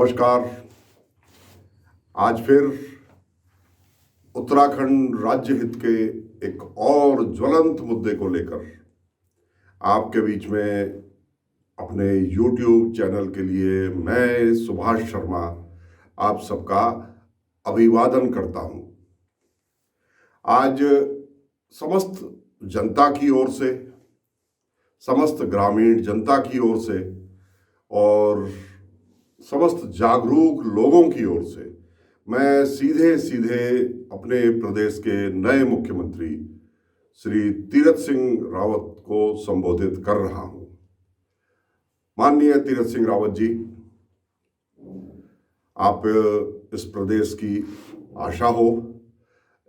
नमस्कार। आज फिर उत्तराखंड राज्य हित के एक और ज्वलंत मुद्दे को लेकर आपके बीच में अपने YouTube चैनल के लिए मैं सुभाष शर्मा आप सबका अभिवादन करता हूं। आज समस्त जनता की ओर से, समस्त ग्रामीण जनता की ओर से और समस्त जागरूक लोगों की ओर से मैं सीधे सीधे अपने प्रदेश के नए मुख्यमंत्री श्री तीरथ सिंह रावत को संबोधित कर रहा हूं। माननीय तीरथ सिंह रावत जी, आप इस प्रदेश की आशा हो।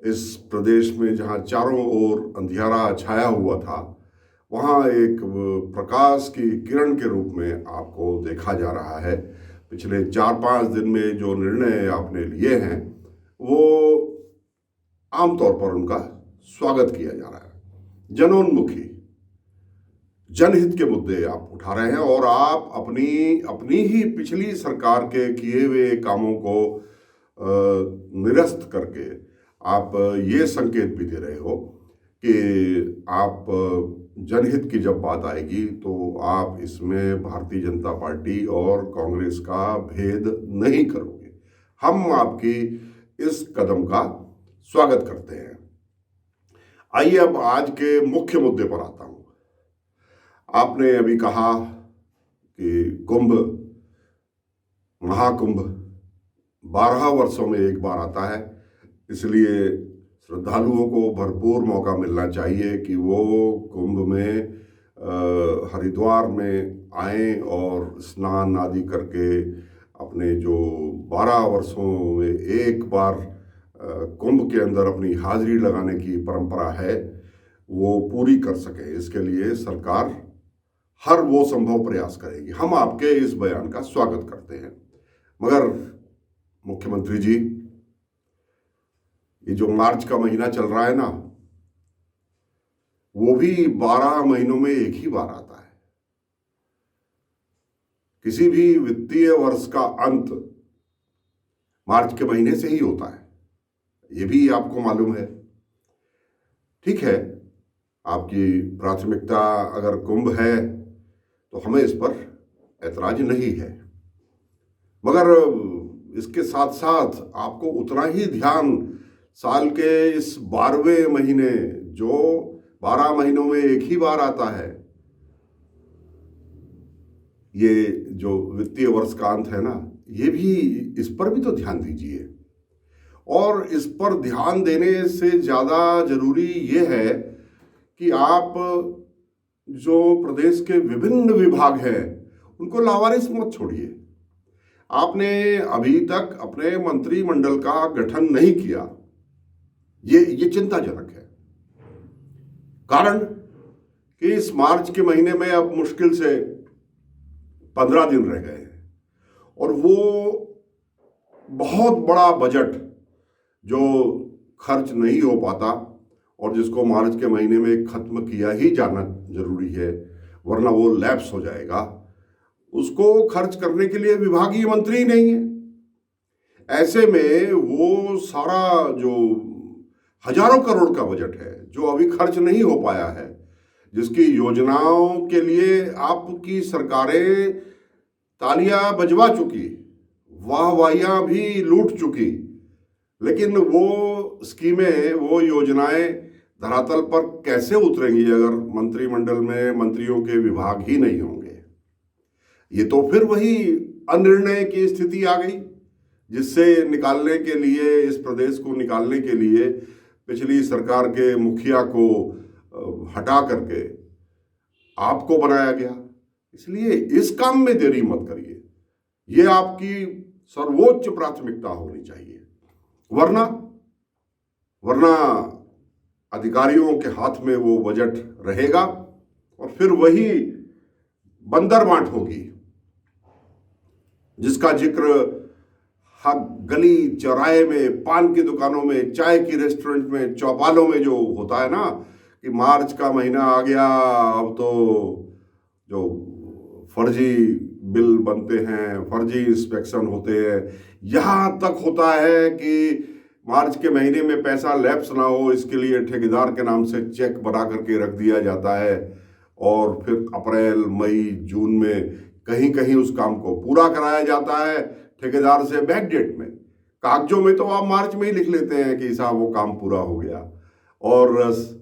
इस प्रदेश में जहां चारों ओर अंधियारा छाया हुआ था, वहां एक प्रकाश की किरण के रूप में आपको देखा जा रहा है। पिछले 4-5 दिन में जो निर्णय आपने लिए हैं, वो आमतौर पर उनका स्वागत किया जा रहा है। जनोन्मुखी, जनहित के मुद्दे आप उठा रहे हैं और आप अपनी ही पिछली सरकार के किए हुए कामों को निरस्त करके आप ये संकेत भी दे रहे हो कि आप जनहित की जब बात आएगी तो आप इसमें भारतीय जनता पार्टी और कांग्रेस का भेद नहीं करोगे। हम आपकी इस कदम का स्वागत करते हैं। आइए अब आज के मुख्य मुद्दे पर आता हूं। आपने अभी कहा कि कुंभ, महाकुंभ 12 वर्षों में एक बार आता है, इसलिए श्रद्धालुओं को भरपूर मौका मिलना चाहिए कि वो कुंभ में हरिद्वार में आएं और स्नान आदि करके अपने जो 12 वर्षों में एक बार कुंभ के अंदर अपनी हाजिरी लगाने की परंपरा है, वो पूरी कर सके। इसके लिए सरकार हर वो संभव प्रयास करेगी। हम आपके इस बयान का स्वागत करते हैं। मगर मुख्यमंत्री जी, ये जो मार्च का महीना चल रहा है ना, वो भी 12 महीनों में एक ही बार आता है। किसी भी वित्तीय वर्ष का अंत मार्च के महीने से ही होता है, ये भी आपको मालूम है। ठीक है, आपकी प्राथमिकता अगर कुंभ है तो हमें इस पर ऐतराज नहीं है, मगर इसके साथ साथ आपको उतना ही ध्यान साल के इस 12वें महीने, जो 12 महीनों में एक ही बार आता है, ये जो वित्तीय वर्ष का अंत है ना, ये भी, इस पर भी तो ध्यान दीजिए। और इस पर ध्यान देने से ज़्यादा जरूरी ये है कि आप जो प्रदेश के विभिन्न विभाग हैं उनको लावारिस मत छोड़िए। आपने अभी तक अपने मंत्रिमंडल का गठन नहीं किया, ये चिंताजनक है। कारण कि इस मार्च के महीने में अब मुश्किल से 15 दिन रह गए हैं और वो बहुत बड़ा बजट जो खर्च नहीं हो पाता और जिसको मार्च के महीने में खत्म किया ही जाना जरूरी है, वरना वो लैप्स हो जाएगा, उसको खर्च करने के लिए विभागीय मंत्री ही नहीं है। ऐसे में वो सारा जो हजारों करोड़ का बजट है जो अभी खर्च नहीं हो पाया है, जिसकी योजनाओं के लिए आपकी सरकारें तालियां बजवा चुकी, वाहवाहियां भी लूट चुकी, लेकिन वो स्कीमें, वो योजनाएं धरातल पर कैसे उतरेंगी अगर मंत्रिमंडल में मंत्रियों के विभाग ही नहीं होंगे। ये तो फिर वही अनिर्णय की स्थिति आ गई, जिससे निकालने के लिए, इस प्रदेश को निकालने के लिए पिछली सरकार के मुखिया को हटा करके आपको बनाया गया। इसलिए इस काम में देरी मत करिए, ये आपकी सर्वोच्च प्राथमिकता होनी चाहिए, वरना अधिकारियों के हाथ में वो बजट रहेगा और फिर वही बंदर बांट होगी, जिसका जिक्र हर गली चौराहे में, पान की दुकानों में, चाय की रेस्टोरेंट में, चौपालों में जो होता है ना, कि मार्च का महीना आ गया, अब तो जो फर्जी बिल बनते हैं, फर्जी इंस्पेक्शन होते हैं। यहाँ तक होता है कि मार्च के महीने में पैसा लैप्स ना हो, इसके लिए ठेकेदार के नाम से चेक बना करके रख दिया जाता है और फिर अप्रैल, मई, जून में कहीं कहीं उस काम को पूरा कराया जाता है ठेकेदार से बैक डेट में। कागजों में तो आप मार्च में ही लिख लेते हैं कि साहब वो काम पूरा हो गया, और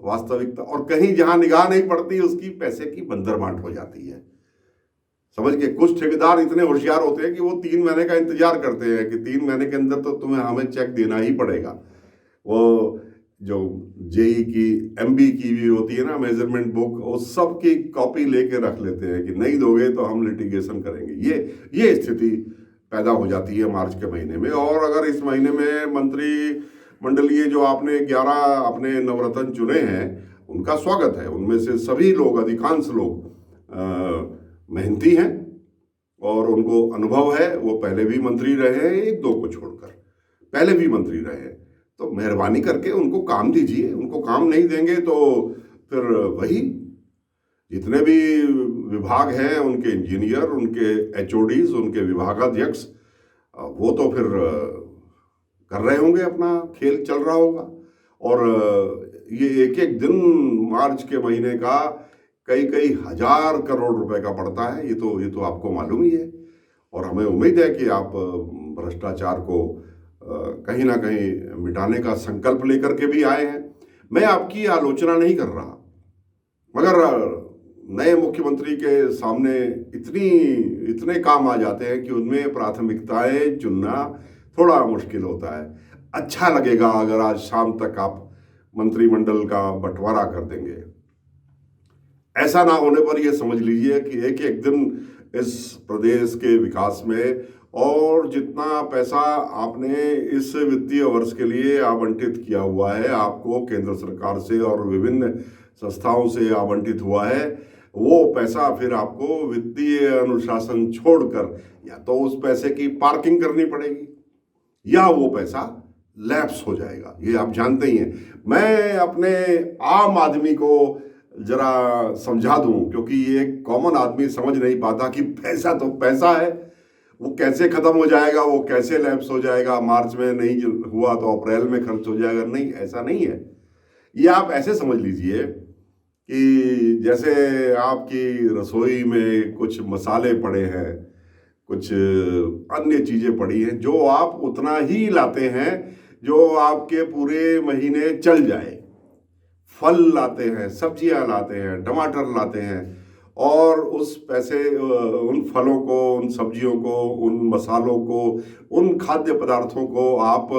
वास्तविकता और कहीं जहां निगाह नहीं पड़ती उसकी पैसे की बंदरबांट हो जाती है। समझ के कुछ ठेकेदार इतने होशियार होते हैं कि वो 3 महीने का इंतजार करते हैं कि 3 महीने के अंदर तो तुम्हें हमें चेक देना ही पड़ेगा। वो जो जेई की एमबी की भी होती है ना मेजरमेंट बुक, वो सब की कॉपी लेके रख लेते हैं कि नहीं दोगे तो हम लिटिगेशन करेंगे। ये स्थिति पैदा हो जाती है मार्च के महीने में। और अगर इस महीने में मंत्री मंडलीय जो आपने 11 अपने नवरत्न चुने हैं उनका स्वागत है। उनमें से सभी लोग, अधिकांश लोग मेहनती हैं और उनको अनुभव है। वो पहले भी मंत्री रहे हैं, 1-2 को छोड़कर पहले भी मंत्री रहे हैं। तो मेहरबानी करके उनको काम दीजिए। उनको काम नहीं देंगे तो फिर वही जितने भी विभाग हैं, उनके इंजीनियर, उनके एचओडीज, उनके विभागाध्यक्ष, वो तो फिर कर रहे होंगे, अपना खेल चल रहा होगा। और ये एक एक दिन मार्च के महीने का कई हजार करोड़ रुपए का पड़ता है। ये तो आपको मालूम ही है। और हमें उम्मीद है कि आप भ्रष्टाचार को कहीं ना कहीं मिटाने का संकल्प लेकर के भी आए हैं। मैं आपकी आलोचना नहीं कर रहा, मगर नए मुख्यमंत्री के सामने इतने काम आ जाते हैं कि उनमें प्राथमिकताएं चुनना थोड़ा मुश्किल होता है। अच्छा लगेगा अगर आज शाम तक आप मंत्रिमंडल का बंटवारा कर देंगे। ऐसा ना होने पर यह समझ लीजिए कि एक एक दिन इस प्रदेश के विकास में, और जितना पैसा आपने इस वित्तीय वर्ष के लिए आवंटित किया हुआ है, आपको केंद्र सरकार से और विभिन्न संस्थाओं से आवंटित हुआ है, वो पैसा फिर आपको वित्तीय अनुशासन छोड़कर या तो उस पैसे की पार्किंग करनी पड़ेगी या वो पैसा लैप्स हो जाएगा। ये आप जानते ही हैं। मैं अपने आम आदमी को जरा समझा दूं, क्योंकि ये कॉमन आदमी समझ नहीं पाता कि पैसा तो पैसा है, वो कैसे खत्म हो जाएगा, वो कैसे लैप्स हो जाएगा, मार्च में नहीं हुआ तो अप्रैल में खर्च हो जाएगा। नहीं, ऐसा नहीं है। ये आप ऐसे समझ लीजिए कि जैसे आपकी रसोई में कुछ मसाले पड़े हैं, कुछ अन्य चीजें पड़ी हैं, जो आप उतना ही लाते हैं जो आपके पूरे महीने चल जाए। फल लाते हैं, सब्जियां लाते हैं, टमाटर लाते हैं, और उस पैसे, उन फलों को, उन सब्जियों को, उन मसालों को, उन खाद्य पदार्थों को आप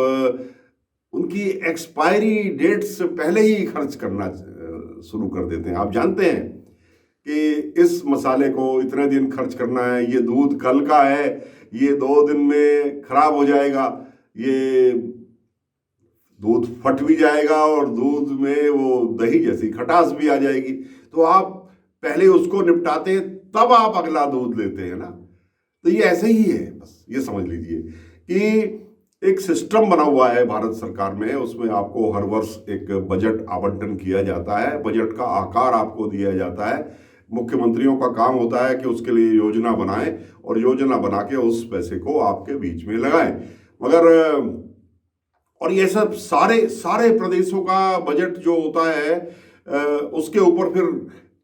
उनकी एक्सपायरी डेट से पहले ही खर्च करना शुरू कर देते हैं। आप जानते हैं कि इस मसाले को इतने दिन खर्च करना है, ये दूध कल का है, ये 2 दिन में खराब हो जाएगा, ये दूध फट भी जाएगा और दूध में वो दही जैसी खटास भी आ जाएगी। तो आप पहले उसको निपटाते हैं, तब आप अगला दूध लेते हैं ना। तो ये ऐसे ही है, बस ये समझ लीजिए कि एक सिस्टम बना हुआ है भारत सरकार में। उसमें आपको हर वर्ष एक बजट आवंटन किया जाता है, बजट का आकार आपको दिया जाता है। मुख्यमंत्रियों का काम होता है कि उसके लिए योजना बनाएं और योजना बना के उस पैसे को आपके बीच में लगाएं। मगर और ये सब सारे प्रदेशों का बजट जो होता है, उसके ऊपर फिर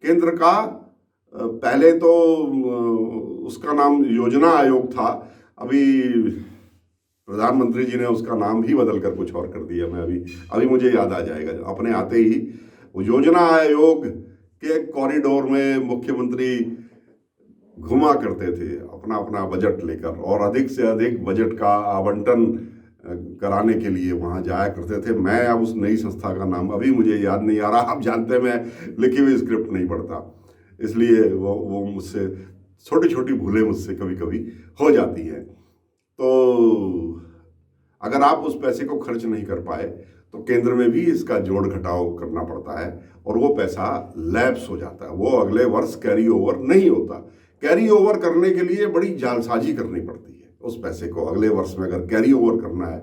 केंद्र का, पहले तो उसका नाम योजना आयोग था, अभी प्रधानमंत्री जी ने उसका नाम ही बदल कर कुछ और कर दिया। मैं अभी मुझे याद आ जाएगा अपने आते ही। वो योजना आयोग के कॉरिडोर में मुख्यमंत्री घुमा करते थे अपना अपना बजट लेकर, और अधिक से अधिक बजट का आवंटन कराने के लिए वहाँ जाया करते थे। मैं अब उस नई संस्था का नाम अभी मुझे याद नहीं आ रहा। आप जानते हैं मैं लिखी हुई स्क्रिप्ट नहीं पढ़ता, इसलिए वो मुझसे छोटी छोटी भूलें मुझसे कभी कभी हो जाती हैं। तो अगर आप उस पैसे को खर्च नहीं कर पाए तो केंद्र में भी इसका जोड़ घटाव करना पड़ता है और वो पैसा लैप्स हो जाता है, वो अगले वर्ष कैरी ओवर नहीं होता। कैरी ओवर करने के लिए बड़ी जालसाजी करनी पड़ती है। उस पैसे को अगले वर्ष में अगर कैरी ओवर करना है,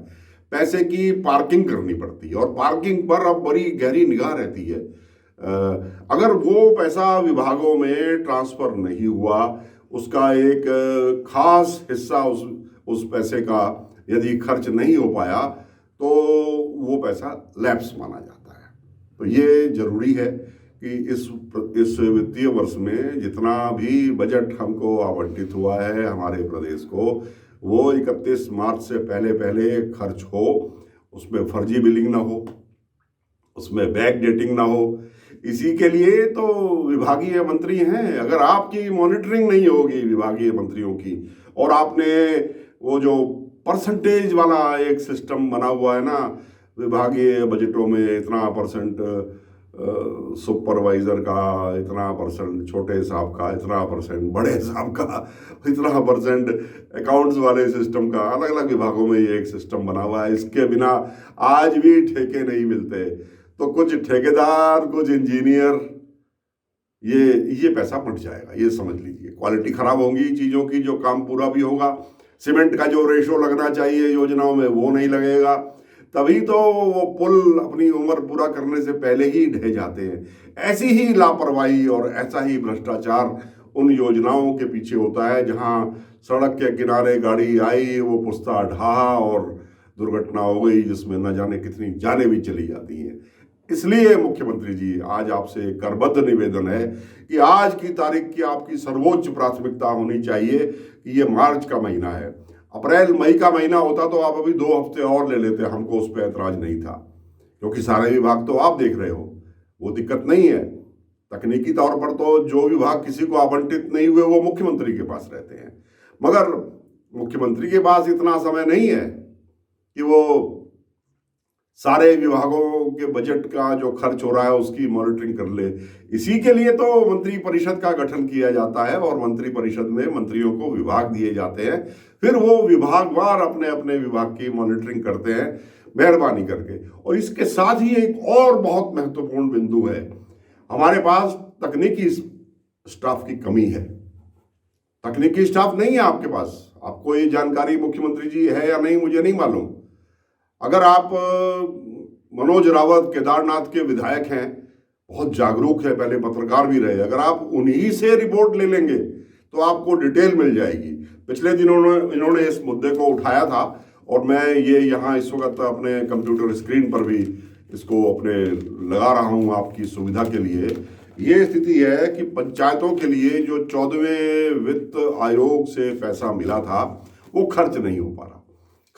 पैसे की पार्किंग करनी पड़ती है, और पार्किंग पर अब बड़ी गहरी निगाह रहती है। अगर वो पैसा विभागों में ट्रांसफर नहीं हुआ, उसका एक खास हिस्सा उस पैसे का यदि खर्च नहीं हो पाया तो वो पैसा लैप्स माना जाता है। तो ये जरूरी है कि इस वित्तीय वर्ष में जितना भी बजट हमको आवंटित हुआ है हमारे प्रदेश को, वो 31 मार्च से पहले पहले खर्च हो, उसमें फर्जी बिलिंग ना हो, उसमें बैक डेटिंग ना हो। इसी के लिए तो विभागीय मंत्री हैं। अगर आपकी मॉनिटरिंग नहीं होगी विभागीय मंत्रियों की, और आपने वो जो परसेंटेज वाला एक सिस्टम बना हुआ है ना, विभागीय बजटों में इतना परसेंट सुपरवाइजर का, इतना परसेंट छोटे साहब का, इतना परसेंट बड़े साहब का, इतना परसेंट अकाउंट्स वाले सिस्टम का, अलग अलग विभागों में ये एक सिस्टम बना हुआ है। इसके बिना आज भी ठेके नहीं मिलते। तो कुछ ठेकेदार, कुछ इंजीनियर, ये पैसा बंट जाएगा, ये समझ लीजिए। क्वालिटी खराब होगी चीज़ों की, जो काम पूरा भी होगा। सीमेंट का जो रेशो लगना चाहिए योजनाओं में वो नहीं लगेगा, तभी तो वो पुल अपनी उम्र पूरा करने से पहले ही ढह जाते हैं। ऐसी ही लापरवाही और ऐसा ही भ्रष्टाचार उन योजनाओं के पीछे होता है जहां सड़क के किनारे गाड़ी आई, वो पुस्ता ढहा और दुर्घटना हो गई, जिसमें न जाने कितनी जानें भी चली जाती हैं। इसलिए मुख्यमंत्री जी, आज आपसे करबद्ध निवेदन है कि आज की तारीख की आपकी सर्वोच्च प्राथमिकता होनी चाहिए कि ये मार्च का महीना है। अप्रैल मई का महीना होता तो आप अभी 2 हफ्ते और ले लेते, हमको उस पर ऐतराज नहीं था, क्योंकि सारे विभाग तो आप देख रहे हो, वो दिक्कत नहीं है। तकनीकी तौर पर तो जो विभाग किसी को आवंटित नहीं हुए वो मुख्यमंत्री के पास रहते हैं, मगर मुख्यमंत्री के पास इतना समय नहीं है कि वो सारे विभागों के बजट का जो खर्च हो रहा है उसकी मॉनिटरिंग कर ले। इसी के लिए तो मंत्री परिषद का गठन किया जाता है और मंत्री परिषद में मंत्रियों को विभाग दिए जाते हैं, फिर वो विभागवार अपने अपने विभाग की मॉनिटरिंग करते हैं मेहरबानी करके। और इसके साथ ही एक और बहुत महत्वपूर्ण बिंदु है, हमारे पास तकनीकी स्टाफ की कमी है। तकनीकी स्टाफ नहीं है आपके पास। आपको ये जानकारी मुख्यमंत्री जी है या नहीं मुझे नहीं मालूम। अगर आप मनोज रावत केदारनाथ के विधायक हैं, बहुत जागरूक है, पहले पत्रकार भी रहे, अगर आप उन्हीं से रिपोर्ट ले लेंगे तो आपको डिटेल मिल जाएगी। पिछले दिनों इन्होंने इस मुद्दे को उठाया था और मैं ये यहाँ इस वक्त अपने कंप्यूटर स्क्रीन पर भी इसको अपने लगा रहा हूँ आपकी सुविधा के लिए। ये स्थिति है कि पंचायतों के लिए जो 14वें वित्त आयोग से पैसा मिला था वो खर्च नहीं हो पा रहा।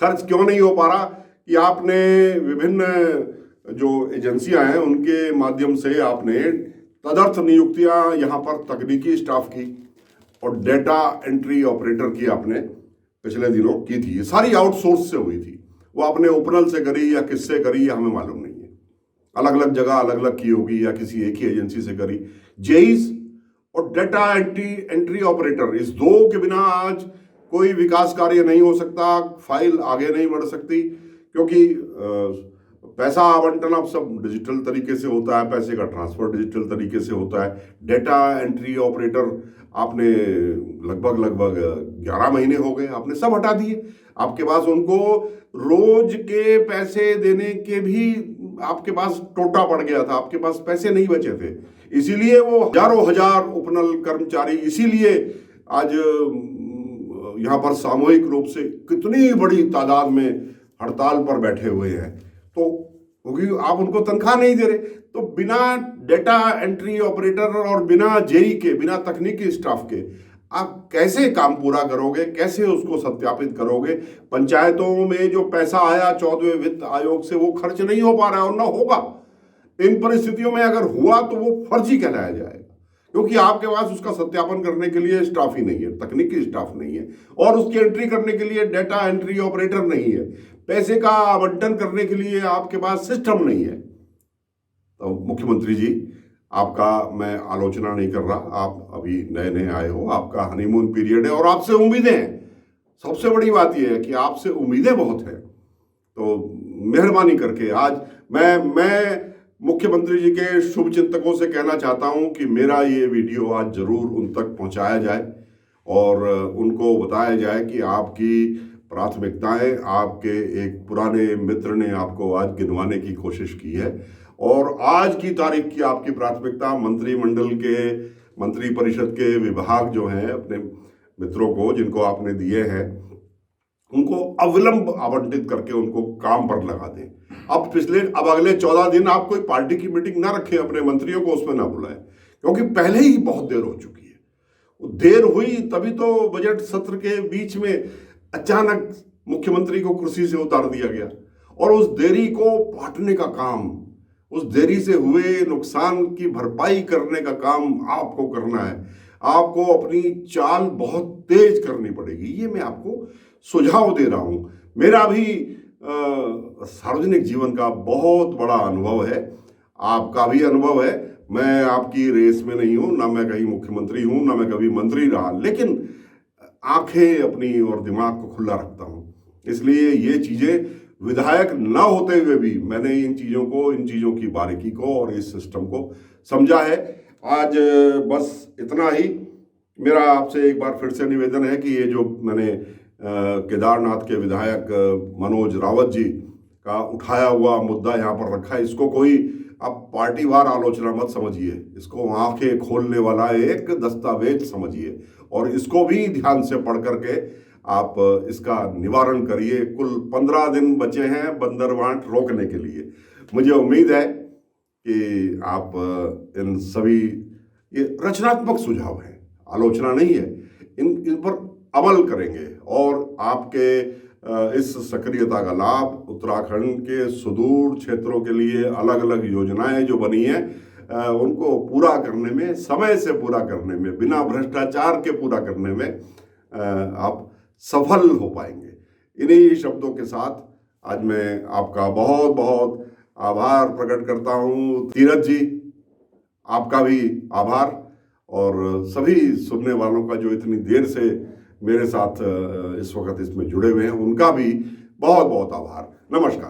खर्च क्यों नहीं हो पा रहा कि आपने विभिन्न जो एजेंसियां हैं उनके माध्यम से आपने तदर्थ नियुक्तियां यहाँ पर तकनीकी स्टाफ की और डेटा एंट्री ऑपरेटर की आपने पिछले दिनों की थी। ये सारी आउटसोर्स से हुई थी। वो आपने ओपनल से करी या किससे करी या हमें मालूम नहीं है। अलग अलग जगह अलग अलग की होगी या किसी एक ही एजेंसी से करी। जेईस और डेटा एंट्री ऑपरेटर, इस दो के बिना आज कोई विकास कार्य नहीं हो सकता, फाइल आगे नहीं बढ़ सकती, क्योंकि पैसा आवंटन अब सब डिजिटल तरीके से होता है, पैसे का ट्रांसफर डिजिटल तरीके से होता है। डेटा एंट्री ऑपरेटर आपने लगभग 11 महीने हो गए, आपने सब हटा दिए। आपके पास उनको रोज के पैसे देने के भी आपके पास टोटा पड़ गया था, आपके पास पैसे नहीं बचे थे। इसीलिए वो हजारों हजार उपनल कर्मचारी इसीलिए आज यहाँ पर सामूहिक रूप से कितनी बड़ी तादाद में हड़ताल पर बैठे हुए हैं, तो क्योंकि आप उनको तनख्वाह नहीं दे रहे। तो बिना डेटा एंट्री ऑपरेटर और बिना जेई के, बिना तकनीकी स्टाफ के आप कैसे काम पूरा करोगे, कैसे उसको सत्यापित करोगे? पंचायतों में जो पैसा आया 14वें वित्त आयोग से वो खर्च नहीं हो पा रहा है और ना होगा। इन परिस्थितियों में अगर हुआ तो वो फर्जी कहलाया जाएगा, क्योंकि आपके पास उसका सत्यापन करने के लिए स्टाफ ही नहीं है, तकनीकी स्टाफ नहीं है, और उसकी एंट्री करने के लिए डेटा एंट्री ऑपरेटर नहीं है, पैसे का आवंटन करने के लिए आपके पास सिस्टम नहीं है। तो मुख्यमंत्री जी, आपका मैं आलोचना नहीं कर रहा, आप अभी नए नए आए हो, आपका हनीमून पीरियड है और आपसे उम्मीदें हैं। सबसे बड़ी बात यह है कि आपसे उम्मीदें बहुत है। तो मेहरबानी करके आज मैं मुख्यमंत्री जी के शुभ चिंतकों से कहना चाहता हूं कि मेरा ये वीडियो आज जरूर उन तक पहुंचाया जाए और उनको बताया जाए कि आपकी प्राथमिकताएं, आपके एक पुराने मित्र ने आपको आज गिनवाने की कोशिश की है और आज की तारीख की आपकी प्राथमिकता मंत्रिमंडल के मंत्री परिषद के विभाग जो हैं अपने मित्रों को जिनको आपने दिए हैं उनको अविलंब आवंटित करके उनको काम पर लगा दें। अब अगले 14 दिन आप कोई पार्टी की मीटिंग ना रखें, अपने मंत्रियों को उसमें ना बुलाएं, क्योंकि पहले ही बहुत देर हो चुकी है। देर हुई तभी तो बजट सत्र के बीच में अचानक मुख्यमंत्री को कुर्सी से उतार दिया गया, और उस देरी को पाटने का काम, उस देरी से हुए नुकसान की भरपाई करने का काम आपको करना है। आपको अपनी चाल बहुत तेज करनी पड़ेगी, ये मैं आपको सुझाव दे रहा हूं। मेरा भी सार्वजनिक जीवन का बहुत बड़ा अनुभव है, आपका भी अनुभव है। मैं आपकी रेस में नहीं हूं, ना मैं कहीं मुख्यमंत्री हूं, ना मैं कभी मंत्री रहा, लेकिन आंखें अपनी और दिमाग को खुला रखता हूं। इसलिए ये चीजें विधायक ना होते हुए भी मैंने इन चीजों की बारीकी को और इस सिस्टम को समझा है। आज बस इतना ही। मेरा आपसे एक बार फिर से निवेदन है कि ये जो मैंने केदारनाथ के विधायक मनोज रावत जी का उठाया हुआ मुद्दा यहाँ पर रखा है, इसको कोई आप पार्टीवार आलोचना मत समझिए, इसको आंखें खोलने वाला एक दस्तावेज समझिए, और इसको भी ध्यान से पढ़ करके आप इसका निवारण करिए। कुल 15 दिन बचे हैं बंदरवांट रोकने के लिए। मुझे उम्मीद है कि आप इन सभी, ये रचनात्मक सुझाव हैं, आलोचना नहीं है, इन पर अमल करेंगे और आपके इस सक्रियता का लाभ उत्तराखंड के सुदूर क्षेत्रों के लिए अलग अलग योजनाएं जो बनी हैं उनको पूरा करने में, समय से पूरा करने में, बिना भ्रष्टाचार के पूरा करने में आप सफल हो पाएंगे। इन्हीं शब्दों के साथ आज मैं आपका बहुत बहुत आभार प्रकट करता हूँ। तीरथ जी, आपका भी आभार, और सभी सुनने वालों का जो इतनी देर से मेरे साथ इस वक्त इसमें जुड़े हुए हैं उनका भी बहुत बहुत आभार। नमस्कार।